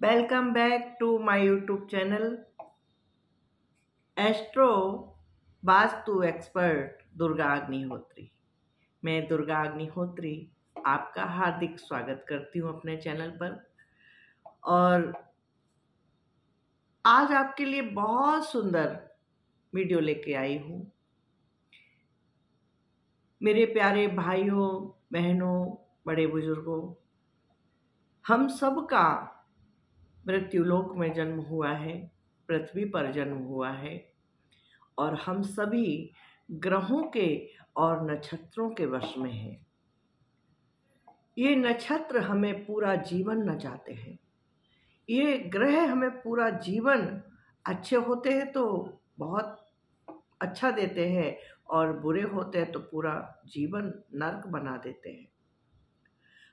Welcome back to my YouTube channel astro vastu expert Durga Agnihotri. मैं दुर्गा अग्निहोत्री आपका हार्दिक स्वागत करती हूँ अपने चैनल पर। और आज आपके लिए बहुत सुंदर वीडियो लेके आई हूँ। मेरे प्यारे भाइयों बहनों बड़े बुजुर्गों, हम सब का मृत्युलोक में जन्म हुआ है, पृथ्वी पर जन्म हुआ है और हम सभी ग्रहों के और नक्षत्रों के वश में हैं। ये नक्षत्र हमें पूरा जीवन नचाते हैं, ये ग्रह हमें पूरा जीवन अच्छे होते हैं तो बहुत अच्छा देते हैं और बुरे होते हैं तो पूरा जीवन नर्क बना देते हैं।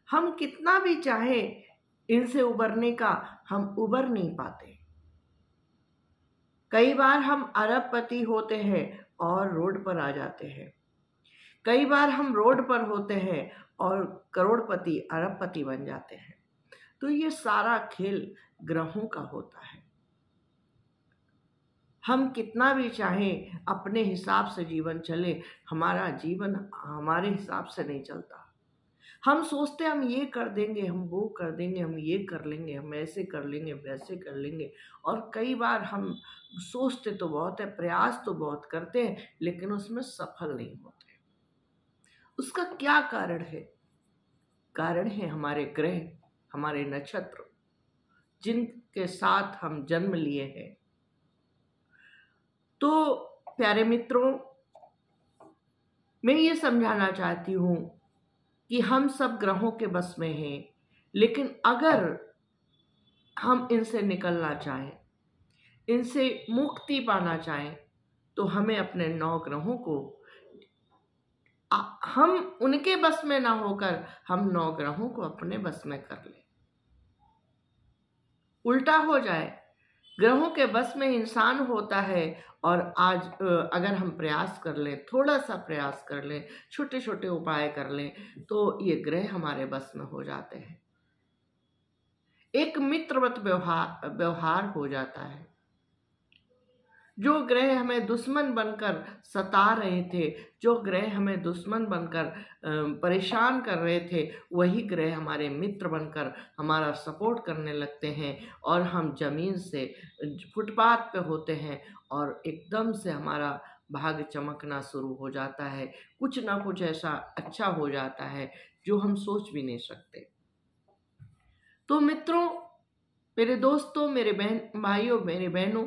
हम कितना भी चाहें इनसे उबरने का, हम उबर नहीं पाते। कई बार हम अरबपति होते हैं और रोड पर आ जाते हैं, कई बार हम रोड पर होते हैं और करोड़पति अरबपति बन जाते हैं। तो ये सारा खेल ग्रहों का होता है। हम कितना भी चाहें अपने हिसाब से जीवन चले, हमारा जीवन हमारे हिसाब से नहीं चलता। हम सोचते हम ये कर देंगे, हम वो कर देंगे, हम ये कर लेंगे, हम ऐसे कर लेंगे, वैसे कर लेंगे। और कई बार हम सोचते तो बहुत है, प्रयास तो बहुत करते हैं, लेकिन उसमें सफल नहीं होते। उसका क्या कारण है? कारण है हमारे ग्रह, हमारे नक्षत्र, जिनके साथ हम जन्म लिए हैं। तो प्यारे मित्रों, मैं ये समझाना चाहती हूँ कि हम सब ग्रहों के बस में हैं, लेकिन अगर हम इनसे निकलना चाहें, इनसे मुक्ति पाना चाहें, तो हमें अपने 9 ग्रहों को हम उनके बस में ना होकर हम 9 ग्रहों को अपने बस में कर लें। उल्टा हो जाए, ग्रहों के बस में इंसान होता है और आज अगर हम प्रयास कर लें, थोड़ा सा प्रयास कर लें, छोटे छोटे उपाय कर लें, तो ये ग्रह हमारे बस में हो जाते हैं। एक मित्रवत व्यवहार हो जाता है। जो ग्रह हमें दुश्मन बनकर सता रहे थे, जो ग्रह हमें दुश्मन बनकर परेशान कर रहे थे, वही ग्रह हमारे मित्र बनकर हमारा सपोर्ट करने लगते हैं और हम जमीन से फुटपाथ पे होते हैं और एकदम से हमारा भाग्य चमकना शुरू हो जाता है। कुछ ना कुछ ऐसा अच्छा हो जाता है जो हम सोच भी नहीं सकते। तो मित्रों, मेरे दोस्तों, मेरे भाइयों, मेरे बहनों,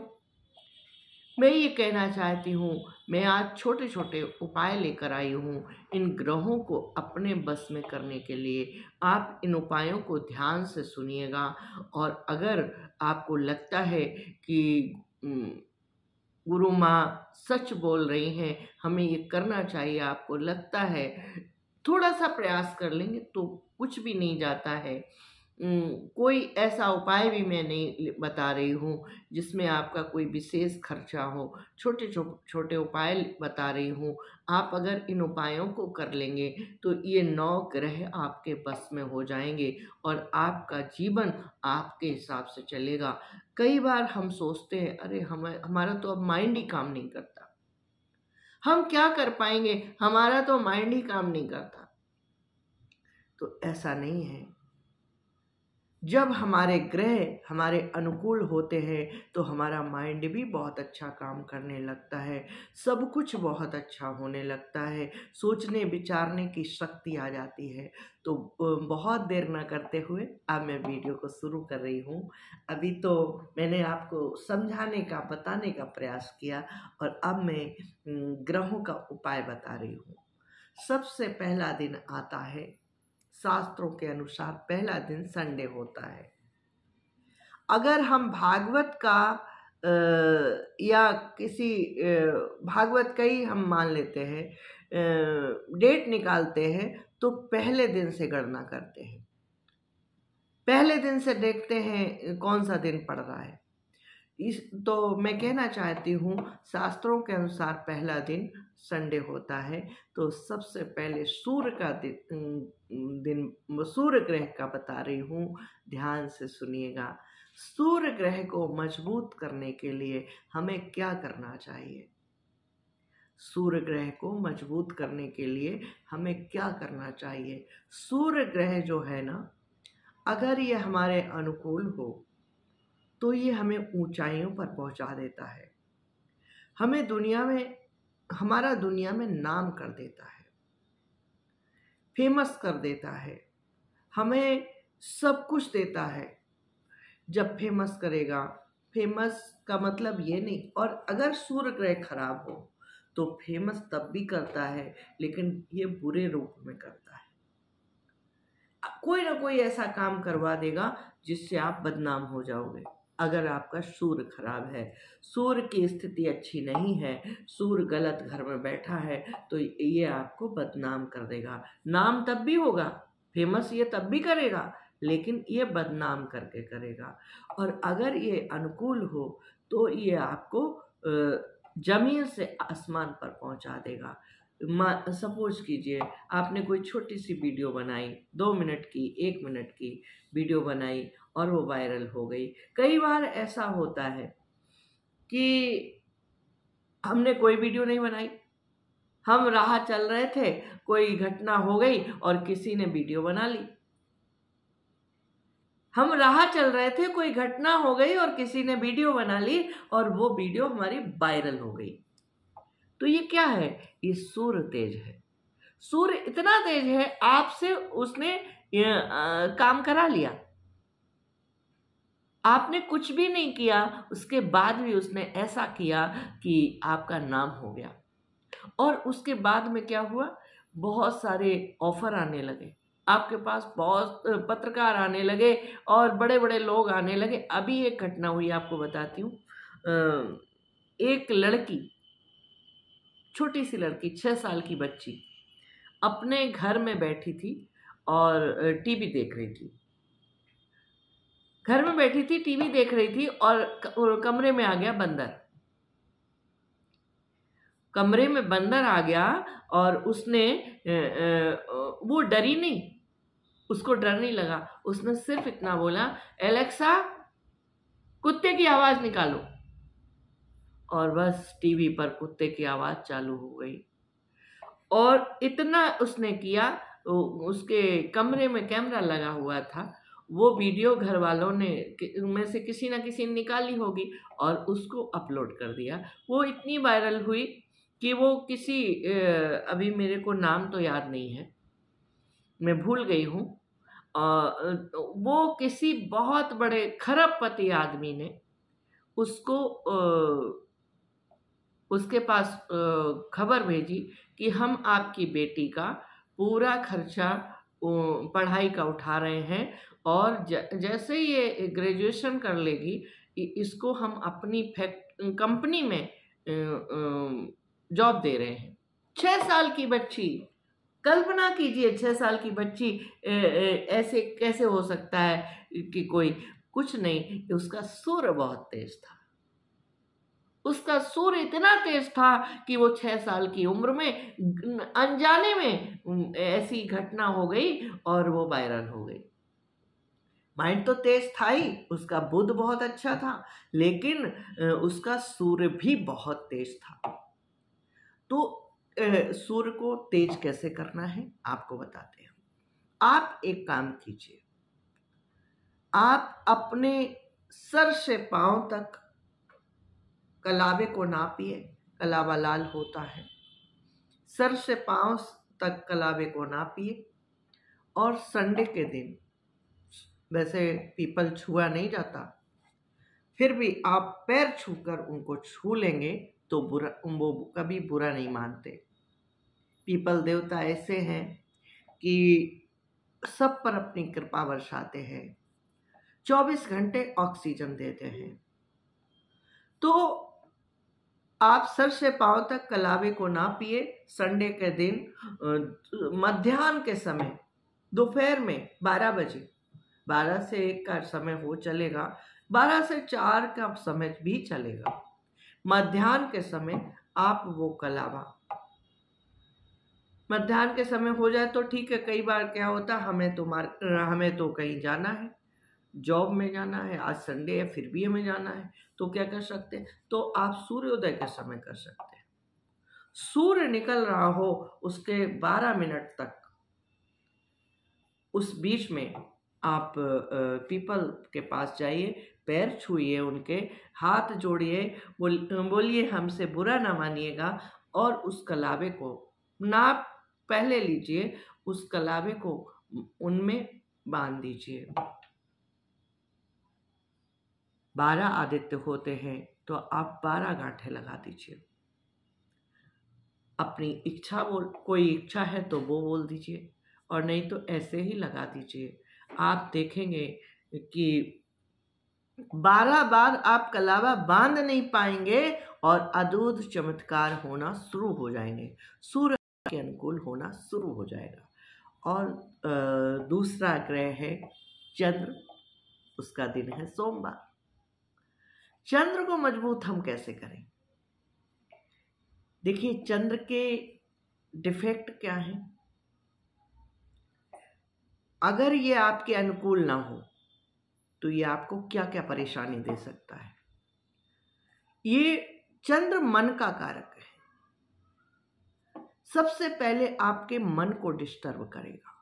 मैं ये कहना चाहती हूँ, मैं आज छोटे छोटे उपाय लेकर आई हूँ इन ग्रहों को अपने बस में करने के लिए। आप इन उपायों को ध्यान से सुनिएगा और अगर आपको लगता है कि गुरु माँ सच बोल रही हैं, हमें ये करना चाहिए, आपको लगता है थोड़ा सा प्रयास कर लेंगे तो कुछ भी नहीं जाता है। कोई ऐसा उपाय भी मैं नहीं बता रही हूँ जिसमें आपका कोई विशेष खर्चा हो, छोटे छोटे उपाय बता रही हूँ। आप अगर इन उपायों को कर लेंगे तो ये 9 ग्रह आपके बस में हो जाएंगे और आपका जीवन आपके हिसाब से चलेगा। कई बार हम सोचते हैं, अरे हमारा तो अब माइंड ही काम नहीं करता, हम क्या कर पाएंगे, हमारा तो माइंड ही काम नहीं करता। तो ऐसा नहीं है। जब हमारे ग्रह हमारे अनुकूल होते हैं तो हमारा माइंड भी बहुत अच्छा काम करने लगता है, सब कुछ बहुत अच्छा होने लगता है, सोचने विचारने की शक्ति आ जाती है। तो बहुत देर न करते हुए अब मैं वीडियो को शुरू कर रही हूँ। अभी तो मैंने आपको समझाने का, बताने का प्रयास किया और अब मैं ग्रहों का उपाय बता रही हूँ। सबसे पहला दिन आता है, शास्त्रों के अनुसार पहला दिन संडे होता है। अगर हम भागवत का या किसी भागवत का ही हम मान लेते हैं, डेट निकालते हैं तो पहले दिन से गणना करते हैं। पहले दिन से देखते हैं कौन सा दिन पड़ रहा है। तो मैं कहना चाहती हूँ, शास्त्रों के अनुसार पहला दिन संडे होता है, तो सबसे पहले सूर्य का दिन सूर्य ग्रह का बता रही हूँ, ध्यान से सुनिएगा। सूर्य ग्रह को मजबूत करने के लिए हमें क्या करना चाहिए? सूर्य ग्रह को मजबूत करने के लिए हमें क्या करना चाहिए? सूर्य ग्रह जो है ना, अगर ये हमारे अनुकूल हो तो ये हमें ऊंचाइयों पर पहुंचा देता है, हमें हमारा दुनिया में नाम कर देता है, फेमस कर देता है, हमें सब कुछ देता है। जब फेमस करेगा, फेमस का मतलब ये नहीं, और अगर सूर्य ग्रह खराब हो तो फेमस तब भी करता है, लेकिन ये बुरे रूप में करता है। कोई ना कोई ऐसा काम करवा देगा जिससे आप बदनाम हो जाओगे। अगर आपका सूर्य खराब है, सूर्य की स्थिति अच्छी नहीं है, सूर्य गलत घर में बैठा है, तो ये आपको बदनाम कर देगा। नाम तब भी होगा, फेमस ये तब भी करेगा, लेकिन ये बदनाम करके करेगा। और अगर ये अनुकूल हो तो ये आपको जमीन से आसमान पर पहुंचा देगा। सपोज कीजिए आपने कोई छोटी सी वीडियो बनाई, 2 मिनट की, 1 मिनट की वीडियो बनाई और वो वायरल हो गई। कई बार ऐसा होता है कि हमने कोई वीडियो नहीं बनाई, हम राह चल रहे थे, कोई घटना हो गई और किसी ने वीडियो बना ली। हम राह चल रहे थे, कोई घटना हो गई और किसी ने वीडियो बना ली और वो वीडियो हमारी वायरल हो गई। तो ये क्या है? ये सूर्य तेज है। सूर्य इतना तेज है, आपसे उसने काम करा लिया। आपने कुछ भी नहीं किया, उसके बाद भी उसने ऐसा किया कि आपका नाम हो गया। और उसके बाद में क्या हुआ? बहुत सारे ऑफर आने लगे, आपके पास बहुत पत्रकार आने लगे और बड़े बड़े लोग आने लगे। अभी एक घटना हुई, आपको बताती हूँ। एक लड़की, छोटी सी लड़की, 6 साल की बच्ची, अपने घर में बैठी थी और टीवी देख रही थी। घर में बैठी थी, टीवी देख रही थी और कमरे में आ गया बंदर। कमरे में बंदर आ गया और उसने वो डरी नहीं, उसको डर नहीं लगा। उसने सिर्फ इतना बोला, एलेक्सा कुत्ते की आवाज निकालो, और बस टीवी पर कुत्ते की आवाज चालू हो गई। और इतना उसने किया, उसके कमरे में कैमरा लगा हुआ था, वो वीडियो घर वालों ने में से किसी ना किसी ने निकाली होगी और उसको अपलोड कर दिया। वो इतनी वायरल हुई कि वो किसी अभी मेरे को नाम तो याद नहीं है, मैं भूल गई हूँ। वो किसी बहुत बड़े खरबपति आदमी ने उसको उसके पास खबर भेजी कि हम आपकी बेटी का पूरा खर्चा पढ़ाई का उठा रहे हैं, और जैसे ये ग्रेजुएशन कर लेगी, इसको हम अपनी कंपनी में जॉब दे रहे हैं। 6 साल की बच्ची, कल्पना कीजिए, 6 साल की बच्ची, ऐसे कैसे हो सकता है कि कोई कुछ नहीं। उसका सूर्य बहुत तेज था, उसका सूर्य इतना तेज था कि वो 6 साल की उम्र में अनजाने में ऐसी घटना हो गई और वो वायरल हो गई। माइंड तो तेज था ही, उसका बुद्ध बहुत अच्छा था, लेकिन उसका सूर्य भी बहुत तेज था। तो सूर्य को तेज कैसे करना है आपको बताते हैं। आप एक काम कीजिए, आप अपने सर से पांव तक कलावे को नापिए। कलावा लाल होता है। सर से पांव तक कलावे को नापिए, और संडे के दिन, वैसे पीपल छुआ नहीं जाता, फिर भी आप पैर छूकर उनको छू लेंगे तो वो कभी बुरा नहीं मानते। पीपल देवता ऐसे हैं कि सब पर अपनी कृपा बरसाते हैं, 24 घंटे ऑक्सीजन देते हैं। तो आप सर से पांव तक कलावे को नापिए। संडे के दिन मध्याह्न के समय, दोपहर में 12 बजे, 12 से 1 का समय हो चलेगा, 12 से 4 का समय भी चलेगा। मध्याह्न के समय आप वो कलावा, मध्याह्न के समय हो जाए तो ठीक है। कई बार क्या होता है, हमें तो कहीं जाना है, जॉब में जाना है, आज संडे है फिर भी हमें जाना है, तो क्या कर सकते हैं, तो आप सूर्योदय के समय कर सकते हैं। सूर्य निकल रहा हो उसके 12 मिनट तक, उस बीच में आप पीपल के पास जाइए, पैर छूइए, उनके हाथ जोड़िए, बोलिए हमसे बुरा ना मानिएगा, और उस कलावे को नाप पहले लीजिए, उस कलावे को उनमें बांध दीजिए। 12 आदित्य होते हैं तो आप 12 गांठें लगा दीजिए। अपनी इच्छा कोई इच्छा है तो वो बोल दीजिए, और नहीं तो ऐसे ही लगा दीजिए। आप देखेंगे कि 12 बार आप कलावा बांध नहीं पाएंगे और अद्भुत चमत्कार होना शुरू हो जाएंगे, सूर्य के अनुकूल होना शुरू हो जाएगा। और दूसरा ग्रह है चंद्र, उसका दिन है सोमवार। चंद्र को मजबूत हम कैसे करें? देखिए, चंद्र के डिफेक्ट क्या है। अगर ये आपके अनुकूल ना हो तो ये आपको क्या क्या परेशानी दे सकता है। ये चंद्र मन का कारक है, सबसे पहले आपके मन को डिस्टर्ब करेगा।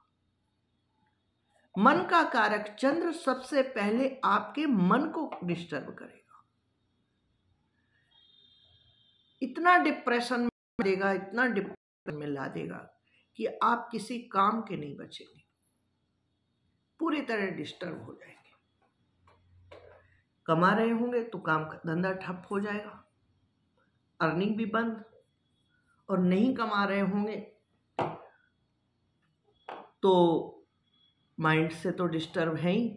मन का कारक चंद्र सबसे पहले आपके मन को डिस्टर्ब करेगा, इतना डिप्रेशन में देगा, इतना डिप्रेशन में ला देगा कि आप किसी काम के नहीं बचेंगे, पूरी तरह डिस्टर्ब हो जाएंगे। कमा रहे होंगे तो काम धंधा ठप हो जाएगा, अर्निंग भी बंद, और नहीं कमा रहे होंगे तो माइंड से तो डिस्टर्ब है ही।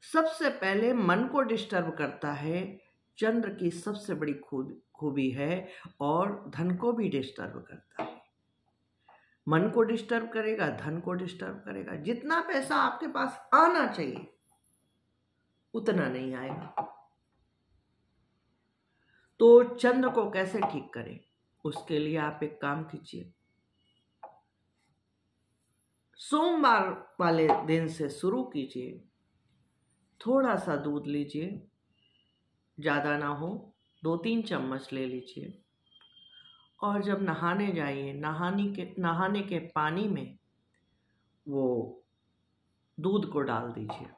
सबसे पहले मन को डिस्टर्ब करता है, चंद्र की सबसे बड़ी खूबी है, और धन को भी डिस्टर्ब करता है। मन को डिस्टर्ब करेगा, धन को डिस्टर्ब करेगा। जितना पैसा आपके पास आना चाहिए उतना नहीं आएगा। तो चंद्र को कैसे ठीक करें? उसके लिए आप एक काम कीजिए, सोमवार वाले दिन से शुरू कीजिए। थोड़ा सा दूध लीजिए, ज़्यादा ना हो, 2-3 चम्मच ले लीजिए, और जब नहाने जाइए, नहाने के पानी में वो दूध को डाल दीजिए।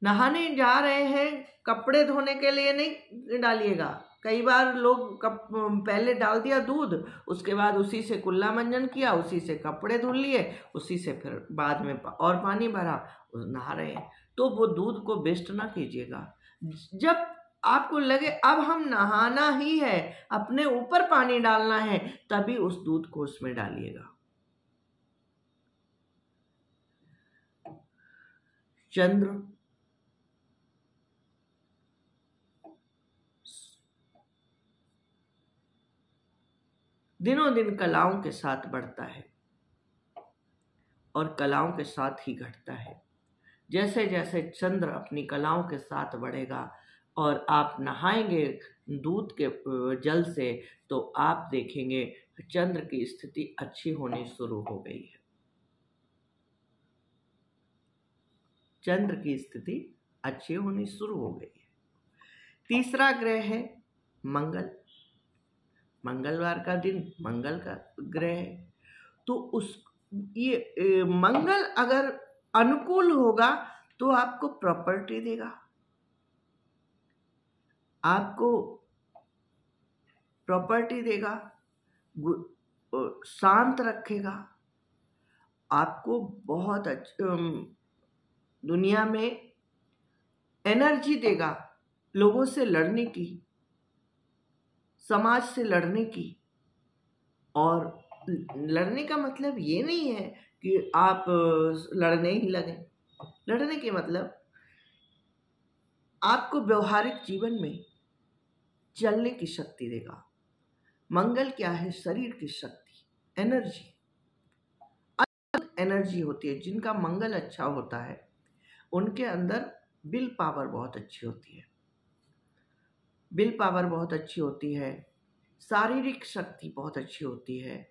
नहाने जा रहे हैं, कपड़े धोने के लिए नहीं डालिएगा। कई बार लोग पहले डाल दिया दूध, उसके बाद उसी से कुल्ला मंजन किया, उसी से कपड़े धुल लिए, उसी से फिर बाद में और पानी भरा, नहा रहे हैं। तो वो दूध को वेस्ट ना कीजिएगा। जब आपको लगे अब हम नहाना ही है, अपने ऊपर पानी डालना है, तभी उस दूध को उसमें डालिएगा। चंद्र दिनों दिन कलाओं के साथ बढ़ता है और कलाओं के साथ ही घटता है। जैसे जैसे चंद्र अपनी कलाओं के साथ बढ़ेगा और आप नहाएंगे दूध के जल से, तो आप देखेंगे चंद्र की स्थिति अच्छी होनी शुरू हो गई है। चंद्र की स्थिति अच्छी होनी शुरू हो गई है। तीसरा ग्रह है मंगल। मंगलवार का दिन मंगल का ग्रह है, तो ये मंगल अगर अनुकूल होगा तो आपको प्रॉपर्टी देगा, आपको प्रॉपर्टी देगा, शांत रखेगा, आपको बहुत दुनिया में एनर्जी देगा, लोगों से लड़ने की, समाज से लड़ने की। और लड़ने का मतलब ये नहीं है कि आप लड़ने ही लगे। लड़ने के मतलब आपको व्यवहारिक जीवन में चलने की शक्ति देगा। मंगल क्या है? शरीर की शक्ति, एनर्जी। एनर्जी होती है, जिनका मंगल अच्छा होता है, उनके अंदर विल पावर बहुत अच्छी होती है। विल पावर बहुत अच्छी होती है, शारीरिक शक्ति बहुत अच्छी होती है,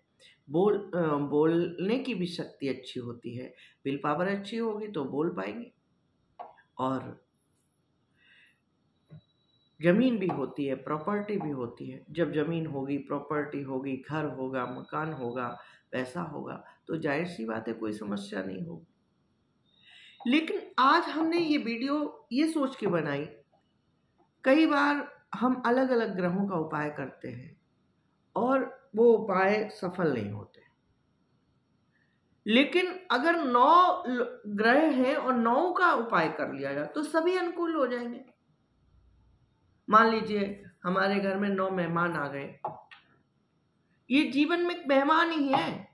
बोलने की भी शक्ति अच्छी होती है। विल पावर अच्छी होगी तो बोल पाएंगे। और जमीन भी होती है, प्रॉपर्टी भी होती है। जब जमीन होगी, प्रॉपर्टी होगी, घर होगा, मकान होगा, पैसा होगा, तो जाहिर सी बात है कोई समस्या नहीं होगी। लेकिन आज हमने ये वीडियो ये सोच के बनाई, कई बार हम अलग अलग ग्रहों का उपाय करते हैं और वो उपाय सफल नहीं होते। लेकिन अगर 9 ग्रह हैं और 9 का उपाय कर लिया जाए तो सभी अनुकूल हो जाएंगे। मान लीजिए हमारे घर में 9 मेहमान आ गए, ये जीवन में एक मेहमान ही है,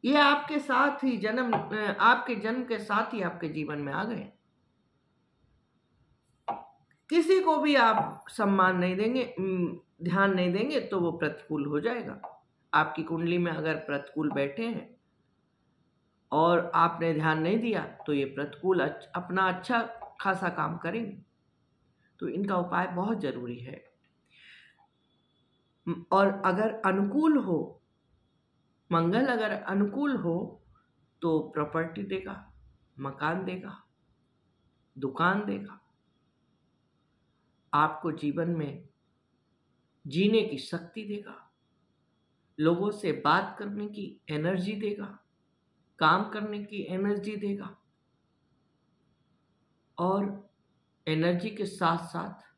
ये आपके साथ ही आपके जन्म के साथ ही आपके जीवन में आ गए। किसी को भी आप सम्मान नहीं देंगे, ध्यान नहीं देंगे तो वो प्रतिकूल हो जाएगा। आपकी कुंडली में अगर प्रतिकूल बैठे हैं और आपने ध्यान नहीं दिया तो ये प्रतिकूल अपना अच्छा खासा काम करेंगे। तो इनका उपाय बहुत जरूरी है। और अगर अनुकूल हो, मंगल अगर अनुकूल हो तो प्रॉपर्टी देगा, मकान देगा, दुकान देगा, आपको जीवन में जीने की शक्ति देगा, लोगों से बात करने की एनर्जी देगा, काम करने की एनर्जी देगा। और एनर्जी के साथ साथ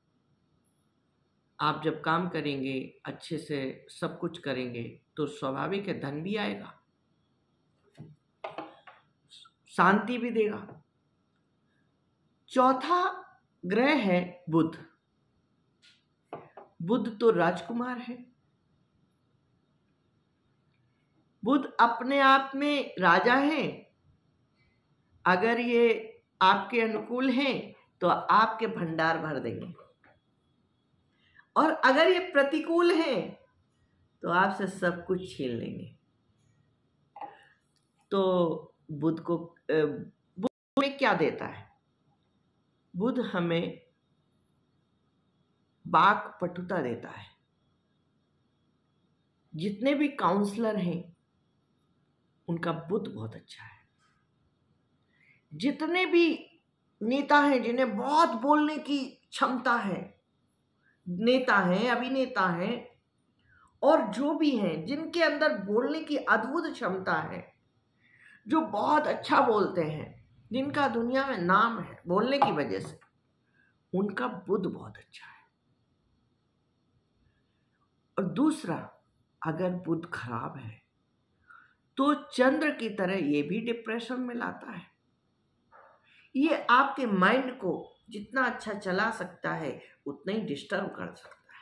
आप जब काम करेंगे, अच्छे से सब कुछ करेंगे, तो स्वाभाविक है धन भी आएगा, शांति भी देगा। चौथा ग्रह है बुध। बुध तो राजकुमार है। बुध अपने आप में राजा है। अगर ये आपके अनुकूल हैं तो आपके भंडार भर देंगे, और अगर ये प्रतिकूल हैं तो आपसे सब कुछ छीन लेंगे। तो बुध में क्या देता है? बुध हमें वाक पटुता देता है। जितने भी काउंसलर हैं उनका बुध बहुत अच्छा है। जितने भी नेता हैं, जिन्हें बहुत बोलने की क्षमता है, नेता हैं, अभिनेता हैं, और जो भी हैं जिनके अंदर बोलने की अद्भुत क्षमता है, जो बहुत अच्छा बोलते हैं, जिनका दुनिया में नाम है बोलने की वजह से, उनका बुध बहुत अच्छा है। और दूसरा, अगर बुध खराब है तो चंद्र की तरह ये भी डिप्रेशन में लाता है। ये आपके माइंड को जितना अच्छा चला सकता है उतना ही डिस्टर्ब कर सकता है।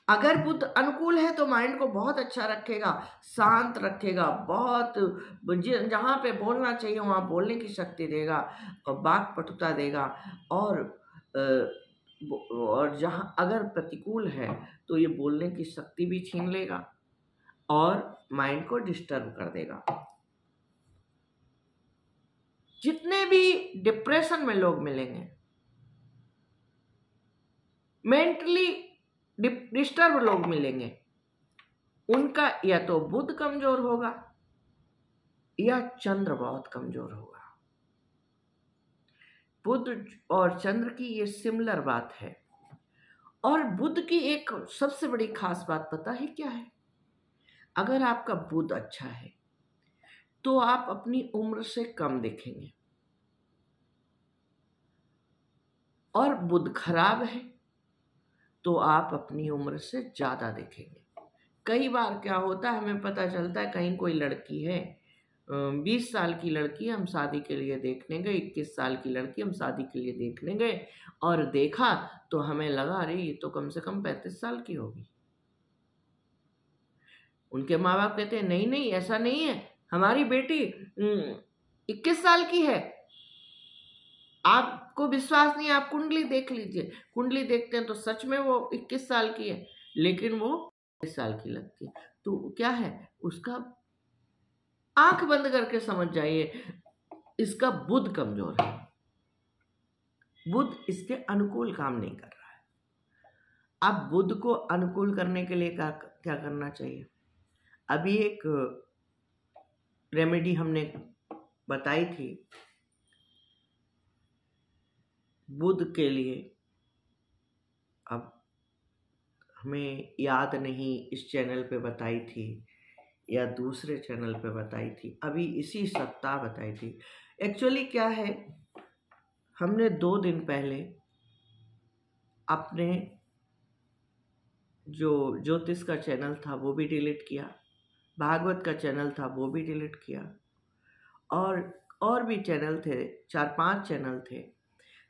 अगर बुध अनुकूल है तो माइंड को बहुत अच्छा रखेगा, शांत रखेगा, बहुत जहाँ पे बोलना चाहिए वहाँ बोलने की शक्ति देगा, और वाक पटुता देगा। और जहाँ अगर प्रतिकूल है तो ये बोलने की शक्ति भी छीन लेगा और माइंड को डिस्टर्ब कर देगा। जितने भी डिप्रेशन में लोग मिलेंगे, मेंटली डिस्टर्ब लोग मिलेंगे, उनका या तो बुध कमजोर होगा या चंद्र बहुत कमजोर होगा। बुध और चंद्र की ये सिमिलर बात है। और बुध की एक सबसे बड़ी खास बात पता है क्या है? अगर आपका बुध अच्छा है तो आप अपनी उम्र से कम दिखेंगे, और बुध खराब है तो आप अपनी उम्र से ज्यादा दिखेंगे। कई बार क्या होता है, हमें पता चलता है कहीं कोई लड़की है, 20 साल की लड़की हम शादी के लिए देखने गए, 21 साल की लड़की हम शादी के लिए देखने गए, और देखा तो हमें लगा अरे ये तो कम से कम 35 साल की होगी। उनके माँ बाप कहते हैं नहीं नहीं ऐसा नहीं है, हमारी बेटी 21 साल की है। आपको विश्वास नहीं, आप कुंडली देख लीजिए। कुंडली देखते हैं तो सच में वो 21 साल की है, लेकिन वो 20 साल की लगती है। तो क्या है, उसका आंख बंद करके समझ जाइए, इसका बुध कमजोर है, बुध इसके अनुकूल काम नहीं कर रहा है। अब बुध को अनुकूल करने के लिए क्या क्या करना चाहिए? अभी एक रेमेडी हमने बताई थी बुध के लिए, अब हमें याद नहीं इस चैनल पे बताई थी या दूसरे चैनल पे बताई थी, अभी इसी सप्ताह बताई थी। एक्चुअली क्या है, हमने 2 दिन पहले अपने जो ज्योतिष का चैनल था वो भी डिलीट किया, भागवत का चैनल था वो भी डिलीट किया, और भी चैनल थे, 4-5 चैनल थे,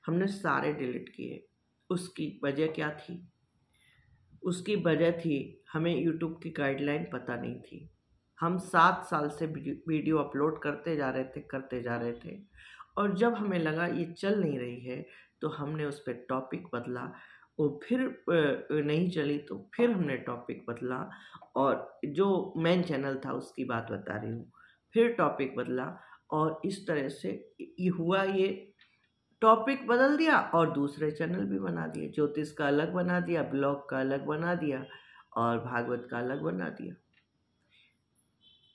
हमने सारे डिलीट किए। उसकी वजह क्या थी? उसकी वजह थी हमें यूट्यूब की गाइडलाइन पता नहीं थी। हम 7 साल से वीडियो अपलोड करते जा रहे थे, और जब हमें लगा ये चल नहीं रही है तो हमने उस पर टॉपिक बदला, वो फिर नहीं चली तो फिर हमने टॉपिक बदला, और जो मेन चैनल था उसकी बात बता रही हूँ, फिर टॉपिक बदला, और इस तरह से ये हुआ, ये टॉपिक बदल दिया और दूसरे चैनल भी बना दिए, ज्योतिष का अलग बना दिया, ब्लॉग का अलग बना दिया, और भागवत का अलग बना दिया।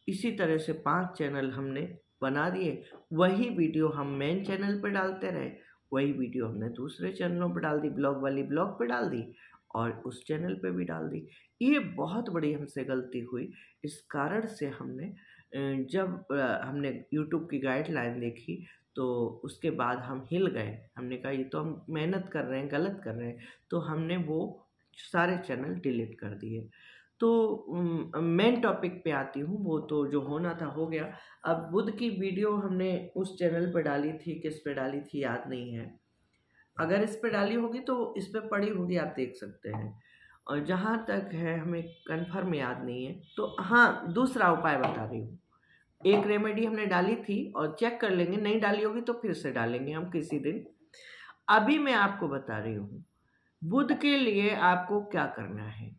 इसी तरह से 5 चैनल हमने बना दिए। वही वीडियो हम मेन चैनल पे डालते रहे, वही वीडियो हमने दूसरे चैनलों पे डाल दी, ब्लॉग वाली ब्लॉग पे डाल दी और उस चैनल पे भी डाल दी। ये बहुत बड़ी हमसे गलती हुई। इस कारण से हमने जब हमने यूट्यूब की गाइडलाइन देखी तो उसके बाद हम हिल गए। हमने कहा ये तो हम मेहनत कर रहे हैं, गलत कर रहे हैं, तो हमने वो सारे चैनल डिलीट कर दिए। तो मेन टॉपिक पे आती हूँ, वो तो जो होना था हो गया। अब बुध की वीडियो हमने उस चैनल पे डाली थी, किस पे डाली थी याद नहीं है, अगर इस पे डाली होगी तो इस पे पड़ी होगी, आप देख सकते हैं। और जहाँ तक है हमें कंफर्म याद नहीं है, तो हाँ दूसरा उपाय बता रही हूँ। एक रेमेडी हमने डाली थी और चेक कर लेंगे, नहीं डाली होगी तो फिर से डालेंगे हम किसी दिन। अभी मैं आपको बता रही हूँ बुध के लिए आपको क्या करना है।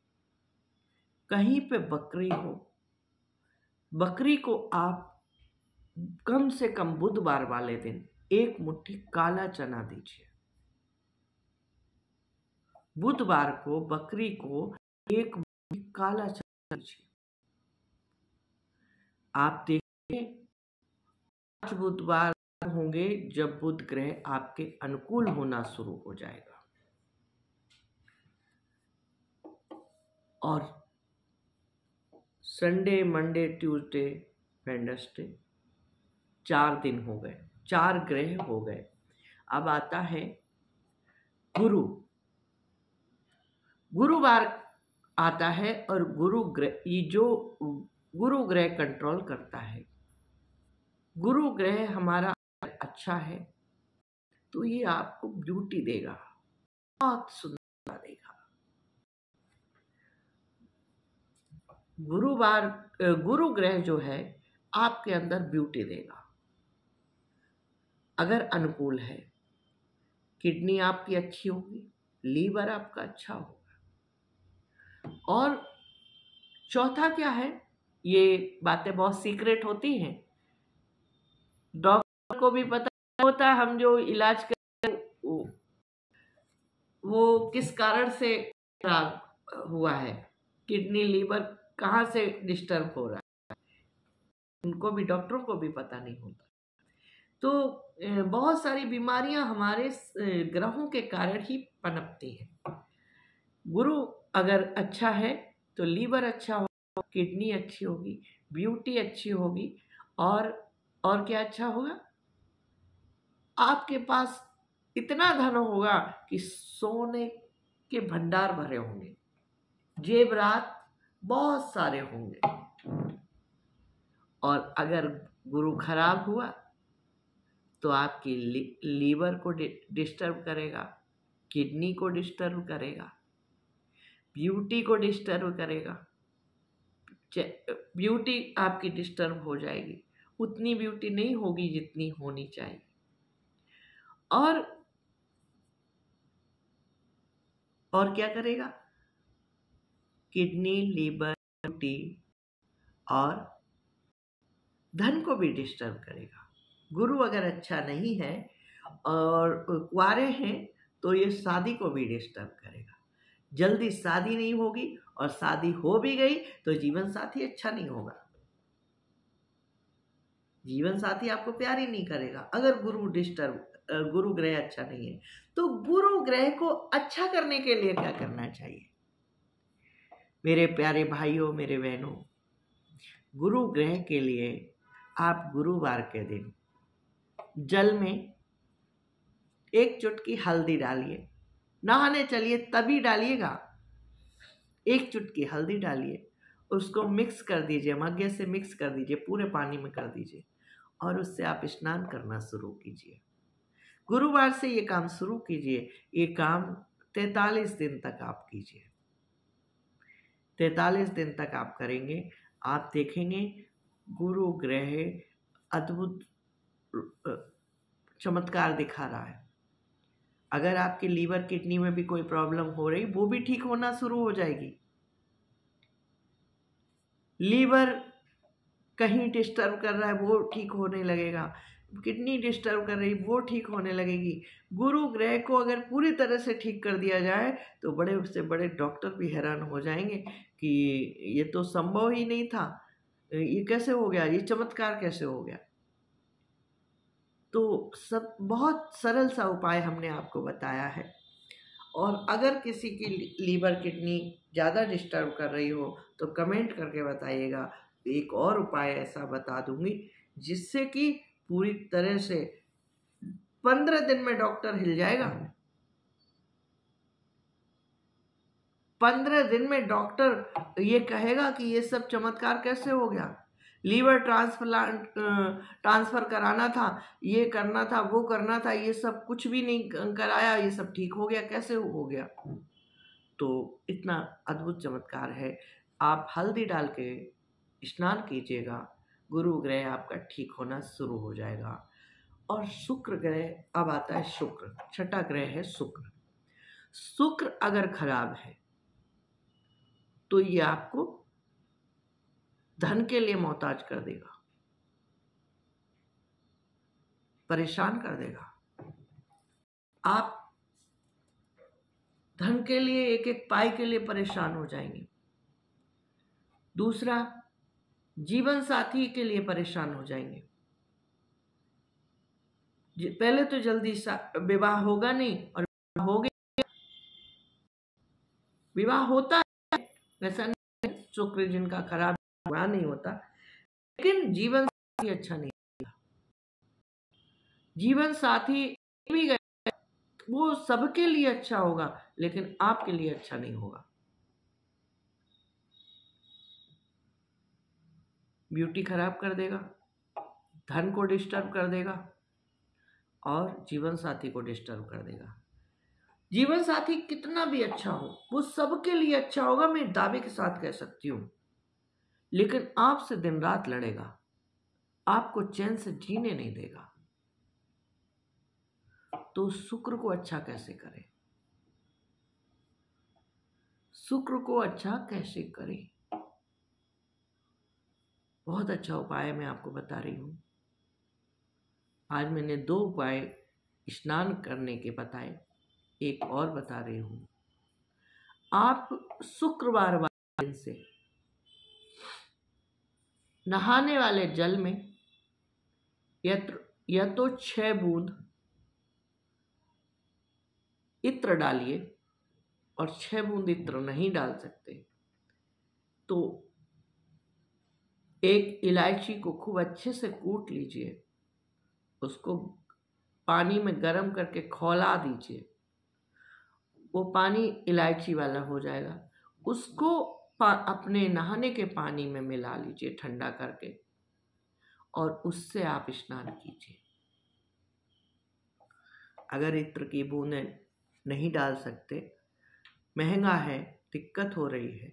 कहीं पे बकरी हो, बकरी को आप कम से कम बुधवार वाले दिन 1 मुट्ठी काला चना दीजिए। बुधवार को बकरी को 1 मुट्ठी काला चना दीजिए। आप देखिए 5 बुधवार होंगे जब बुध ग्रह आपके अनुकूल होना शुरू हो जाएगा, और संडे, मंडे, ट्यूसडे, वेडनेसडे 4 दिन हो गए, 4 ग्रह हो गए। अब आता है गुरु, गुरुवार आता है, और गुरु ग्रह, ये जो गुरु ग्रह कंट्रोल करता है, गुरु ग्रह हमारा अच्छा है तो ये आपको ब्यूटी देगा, बहुत सुंदरता देगा। गुरु ग्रह जो है आपके अंदर ब्यूटी देगा अगर अनुकूल है। किडनी आपकी अच्छी होगी, लीवर आपका अच्छा होगा, और चौथा क्या है, ये बातें बहुत सीक्रेट होती हैं, डॉक्टर को भी पता होता है हम जो इलाज कर वो किस कारण से खराब हुआ है, किडनी लीवर कहाँ से डिस्टर्ब हो रहा है, उनको भी, डॉक्टरों को भी पता नहीं होता। तो बहुत सारी बीमारियां हमारे ग्रहों के कारण ही पनपती हैं। गुरु अगर अच्छा है तो लीवर अच्छा होगा, किडनी अच्छी होगी, ब्यूटी अच्छी होगी, और क्या अच्छा होगा, आपके पास इतना धन होगा कि सोने के भंडार भरे होंगे, जेवरात बहुत सारे होंगे। और अगर गुरु खराब हुआ तो आपकी लीवर को डिस्टर्ब करेगा, किडनी को डिस्टर्ब करेगा, ब्यूटी को डिस्टर्ब करेगा। ब्यूटी आपकी डिस्टर्ब हो जाएगी, उतनी ब्यूटी नहीं होगी जितनी होनी चाहिए। और क्या करेगा, किडनी, लीवर, ब्यूटी और धन को भी डिस्टर्ब करेगा। गुरु अगर अच्छा नहीं है और कुंवारे हैं तो ये शादी को भी डिस्टर्ब करेगा। जल्दी शादी नहीं होगी और शादी हो भी गई तो जीवन साथी अच्छा नहीं होगा। जीवन साथी आपको प्यार ही नहीं करेगा अगर गुरु ग्रह अच्छा नहीं है। तो गुरु ग्रह को अच्छा करने के लिए क्या करना चाहिए मेरे प्यारे भाइयों, मेरे बहनों? गुरु ग्रह के लिए आप गुरुवार के दिन जल में एक चुटकी हल्दी डालिए। नहाने चलिए तभी डालिएगा। एक चुटकी हल्दी डालिए, उसको मिक्स कर दीजिए, मग्गे से मिक्स कर दीजिए, पूरे पानी में कर दीजिए और उससे आप स्नान करना शुरू कीजिए। गुरुवार से ये काम शुरू कीजिए। ये काम 43 दिन तक आप कीजिए। 43 दिन तक आप करेंगे, आप देखेंगे गुरु ग्रह अद्भुत चमत्कार दिखा रहा है। अगर आपके लीवर किडनी में भी कोई प्रॉब्लम हो रही, वो भी ठीक होना शुरू हो जाएगी। लीवर कहीं डिस्टर्ब कर रहा है, वो ठीक होने लगेगा। किडनी डिस्टर्ब कर रही, वो ठीक होने लगेगी। गुरु ग्रह को अगर पूरी तरह से ठीक कर दिया जाए तो बड़े से बड़े डॉक्टर भी हैरान हो जाएंगे कि ये तो संभव ही नहीं था, ये कैसे हो गया, ये चमत्कार कैसे हो गया। तो सब बहुत सरल सा उपाय हमने आपको बताया है। और अगर किसी की लीवर किडनी ज़्यादा डिस्टर्ब कर रही हो तो कमेंट करके बताइएगा। एक और उपाय ऐसा बता दूंगी जिससे कि पूरी तरह से 15 दिन में डॉक्टर हिल जाएगा। 15 दिन में डॉक्टर ये कहेगा कि ये सब चमत्कार कैसे हो गया। लीवर ट्रांसफर कराना था, ये करना था, वो करना था, ये सब कुछ भी नहीं कराया, ये सब ठीक हो गया, कैसे हो गया। तो इतना अद्भुत चमत्कार है। आप हल्दी डाल के स्नान कीजिएगा, गुरु ग्रह आपका ठीक होना शुरू हो जाएगा। और शुक्र ग्रह अब आता है। शुक्र छठा ग्रह है। शुक्र अगर खराब है तो ये आपको धन के लिए मोहताज कर देगा, परेशान कर देगा। आप धन के लिए, एक एक पाई के लिए परेशान हो जाएंगे। दूसरा, जीवन साथी के लिए परेशान हो जाएंगे। पहले तो जल्दी विवाह होगा नहीं, और हो गया विवाह होता है, ऐसा नहीं। शुक्र जिनका खराब विवाह नहीं होता, लेकिन जीवन साथी अच्छा नहीं होगा। जीवन साथी भी गया, वो सबके लिए अच्छा होगा लेकिन आपके लिए अच्छा नहीं होगा। ब्यूटी खराब कर देगा, धन को डिस्टर्ब कर देगा और जीवन साथी को डिस्टर्ब कर देगा। जीवन साथी कितना भी अच्छा हो, वो सबके लिए अच्छा होगा, मैं दावे के साथ कह सकती हूँ, लेकिन आपसे दिन रात लड़ेगा, आपको चैन से जीने नहीं देगा। तो शुक्र को अच्छा कैसे करें? शुक्र को अच्छा कैसे करें? बहुत अच्छा उपाय मैं आपको बता रही हूँ। आज मैंने 2 उपाय स्नान करने के बताए, एक और बता रही हूँ। आप शुक्रवार वाले दिन से नहाने वाले जल में या तो 6 बूंद इत्र डालिए, और 6 बूंद इत्र नहीं डाल सकते तो एक इलायची को खूब अच्छे से कूट लीजिए, उसको पानी में गर्म करके खौला दीजिए, वो पानी इलायची वाला हो जाएगा। उसको अपने नहाने के पानी में मिला लीजिए ठंडा करके, और उससे आप स्नान कीजिए। अगर इत्र की बूंदें नहीं डाल सकते, महंगा है, दिक्कत हो रही है,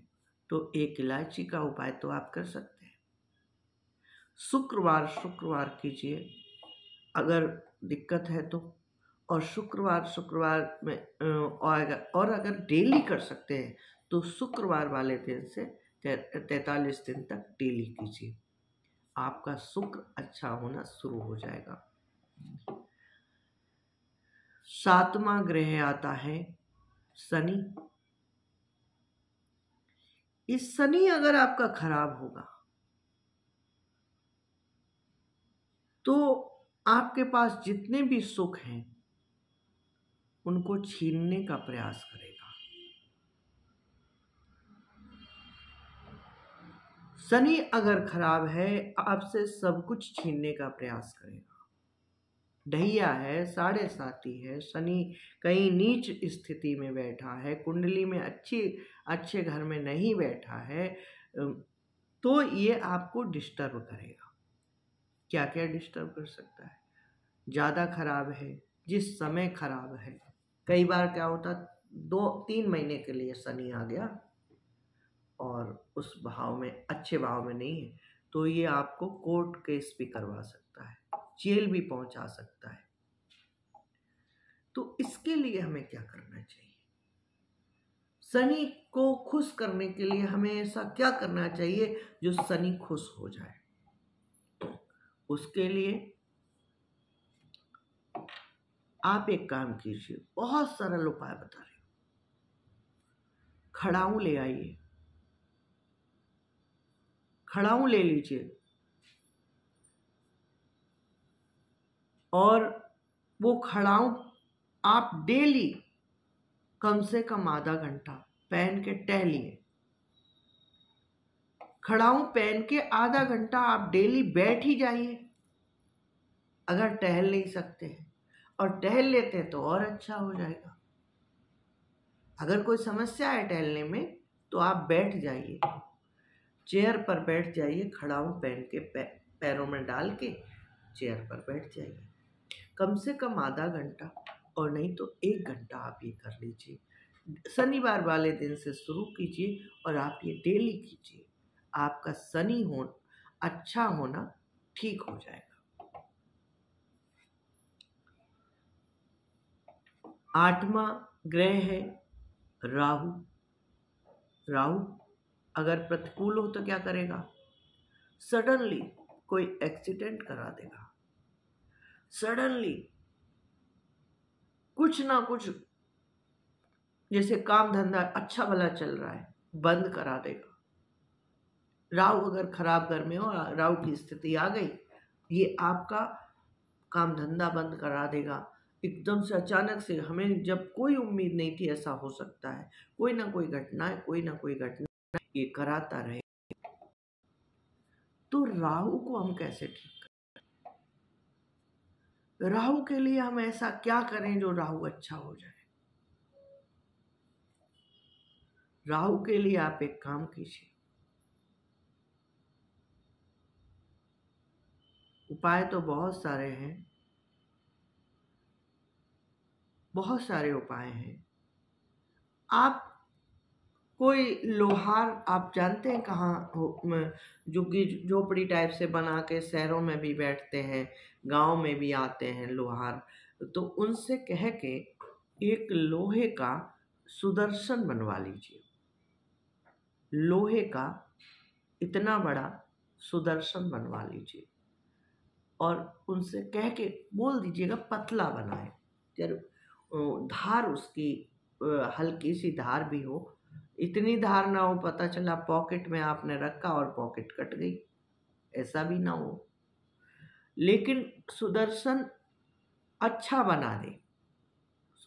तो एक इलायची का उपाय तो आप कर सकते हैं। शुक्रवार कीजिए अगर दिक्कत है तो, और शुक्रवार में और अगर डेली कर सकते हैं तो शुक्रवार वाले दिन से 43 दिन तक डेली कीजिए। आपका शुक्र अच्छा होना शुरू हो जाएगा। 7वां ग्रह आता है शनि। इस शनि अगर आपका खराब होगा तो आपके पास जितने भी सुख हैं उनको छीनने का प्रयास करेगा। शनि अगर खराब है आपसे सब कुछ छीनने का प्रयास करेगा। ढैया है, साढ़े साती है, शनि कहीं नीच स्थिति में बैठा है, कुंडली में अच्छे घर में नहीं बैठा है, तो ये आपको डिस्टर्ब करेगा। क्या क्या डिस्टर्ब कर सकता है? ज़्यादा खराब है, जिस समय खराब है, कई बार क्या होता 2-3 महीने के लिए शनि आ गया और उस भाव में, अच्छे भाव में नहीं है, तो ये आपको कोर्ट केस भी करवा सकता है, जेल भी पहुंचा सकता है। तो इसके लिए हमें क्या करना चाहिए? शनि को खुश करने के लिए हमें ऐसा क्या करना चाहिए जो शनि खुश हो जाए? उसके लिए आप एक काम कीजिए, बहुत सरल उपाय बता रही हूं। खड़ाऊ ले आइए, खड़ाऊ ले लीजिए और वो खड़ाऊ आप डेली कम से कम आधा घंटा पहन के टहलिए। खड़ाऊ पहन के आधा घंटा आप डेली बैठ ही जाइए, अगर टहल नहीं सकते हैं, और टहल लेते हैं तो और अच्छा हो जाएगा। अगर कोई समस्या है टहलने में तो आप बैठ जाइए, चेयर पर बैठ जाइए, खड़ाऊ पहन के पैरों में डाल के चेयर पर बैठ जाइए, कम से कम आधा घंटा, और नहीं तो 1 घंटा आप ये कर लीजिए। शनिवार वाले दिन से शुरू कीजिए और आप ये डेली कीजिए, आपका शनि अच्छा होना ठीक हो जाएगा। 8वां ग्रह है राहु। राहु अगर प्रतिकूल हो तो क्या करेगा? सडनली कोई एक्सीडेंट करा देगा, सडनली कुछ ना कुछ, जैसे काम धंधा अच्छा भला चल रहा है बंद करा देगा। राहु अगर खराब घर में हो, राहु की स्थिति आ गई, ये आपका काम धंधा बंद करा देगा। एकदम से अचानक से, हमें जब कोई उम्मीद नहीं थी ऐसा हो सकता है, कोई ना कोई घटना ये कराता रहे। तो राहु को हम कैसे ठीक करें? राहु के लिए हम ऐसा क्या करें जो राहु अच्छा हो जाए? राहु के लिए आप एक काम कीजिए, उपाय तो बहुत सारे हैं, बहुत सारे उपाय हैं। आप कोई लोहार, आप जानते हैं कहाँ झुग्गी झोपड़ी टाइप से बना के शहरों में भी बैठते हैं, गांव में भी आते हैं लोहार, तो उनसे कह के एक लोहे का सुदर्शन बनवा लीजिए। लोहे का इतना बड़ा सुदर्शन बनवा लीजिए और उनसे कह के बोल दीजिएगा पतला बनाए, जब धार उसकी हल्की सी धार भी हो, इतनी धार ना हो पता चला पॉकेट में आपने रखा और पॉकेट कट गई, ऐसा भी ना हो। लेकिन सुदर्शन अच्छा बना दे,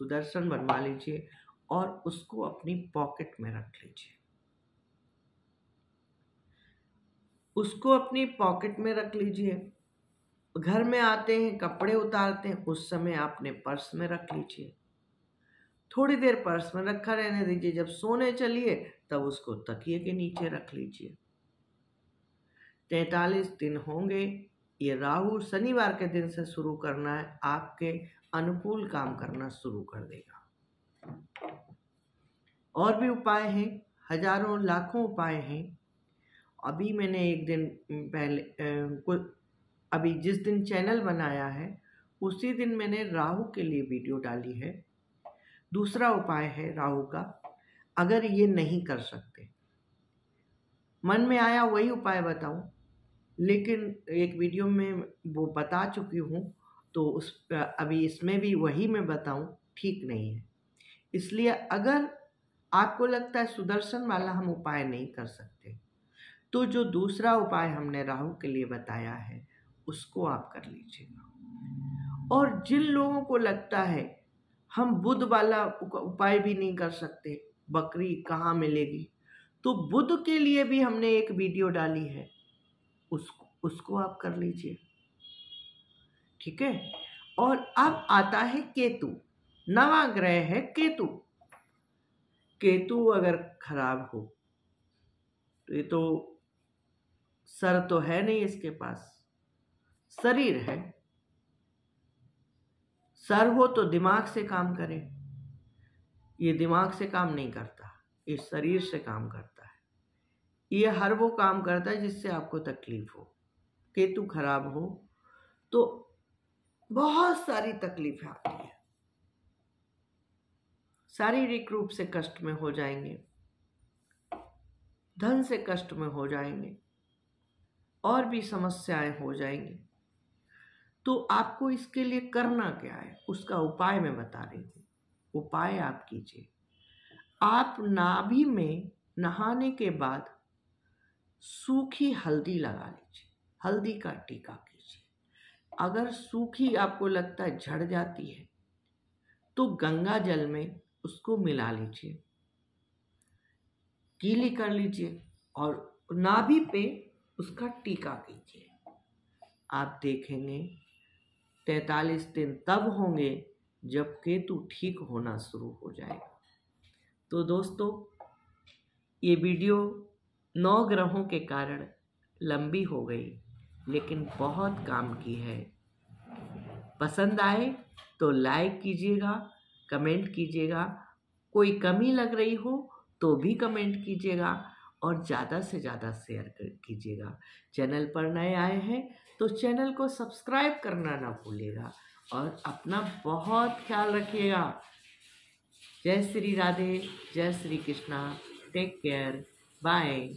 सुदर्शन बनवा लीजिए और उसको अपनी पॉकेट में रख लीजिए। उसको अपनी पॉकेट में रख लीजिए। घर में आते हैं, कपड़े उतारते हैं, उस समय आपने पर्स में रख लीजिए। थोड़ी देर पर्स में रखा रहने दीजिए, जब सोने चलिए तब उसको तकिए के नीचे रख लीजिए। 43 दिन होंगे। ये राहु शनिवार के दिन से शुरू करना है, आपके अनुकूल काम करना शुरू कर देगा। और भी उपाय हैं, हजारों लाखों उपाय हैं। अभी मैंने एक दिन पहले अभी जिस दिन चैनल बनाया है उसी दिन मैंने राहु के लिए वीडियो डाली है। दूसरा उपाय है राहु का, अगर ये नहीं कर सकते, मन में आया वही उपाय बताऊं, लेकिन एक वीडियो में वो बता चुकी हूँ, तो अभी इसमें भी वही मैं बताऊँ, ठीक नहीं है। इसलिए अगर आपको लगता है सुदर्शन वाला हम उपाय नहीं कर सकते, तो जो दूसरा उपाय हमने राहु के लिए बताया है उसको आप कर लीजिएगा। और जिन लोगों को लगता है हम बुध वाला उपाय भी नहीं कर सकते, बकरी कहाँ मिलेगी, तो बुध के लिए भी हमने एक वीडियो डाली है, उसको आप कर लीजिए, ठीक है। और अब आता है केतु, नवा ग्रह है केतु। केतु अगर खराब हो तो ये तो सर तो है नहीं इसके पास, शरीर है। सर हो तो दिमाग से काम करे, ये दिमाग से काम नहीं करता, ये शरीर से काम करता है। ये हर वो काम करता है जिससे आपको तकलीफ हो। केतु खराब हो तो बहुत सारी तकलीफें आती है, शारीरिक रूप से कष्ट में हो जाएंगे, धन से कष्ट में हो जाएंगे, और भी समस्याएं हो जाएंगी। तो आपको इसके लिए करना क्या है, उसका उपाय मैं बता रही हूँ। उपाय आप कीजिए, आप नाभि में नहाने के बाद सूखी हल्दी लगा लीजिए, हल्दी का टीका कीजिए। अगर सूखी आपको लगता है झड़ जाती है तो गंगा जल में उसको मिला लीजिए, गीली कर लीजिए और नाभि पे उसका टीका कीजिए। आप देखेंगे 43 दिन तब होंगे जब केतु ठीक होना शुरू हो जाएगा। तो दोस्तों, ये वीडियो 9 ग्रहों के कारण लंबी हो गई, लेकिन बहुत काम की है। पसंद आए तो लाइक कीजिएगा, कमेंट कीजिएगा, कोई कमी लग रही हो तो भी कमेंट कीजिएगा और ज़्यादा से ज़्यादा शेयर कीजिएगा। चैनल पर नए आए हैं तो चैनल को सब्सक्राइब करना ना भूलिएगा और अपना बहुत ख्याल रखिएगा। जय श्री राधे, जय Shri Krishna, take care, bye.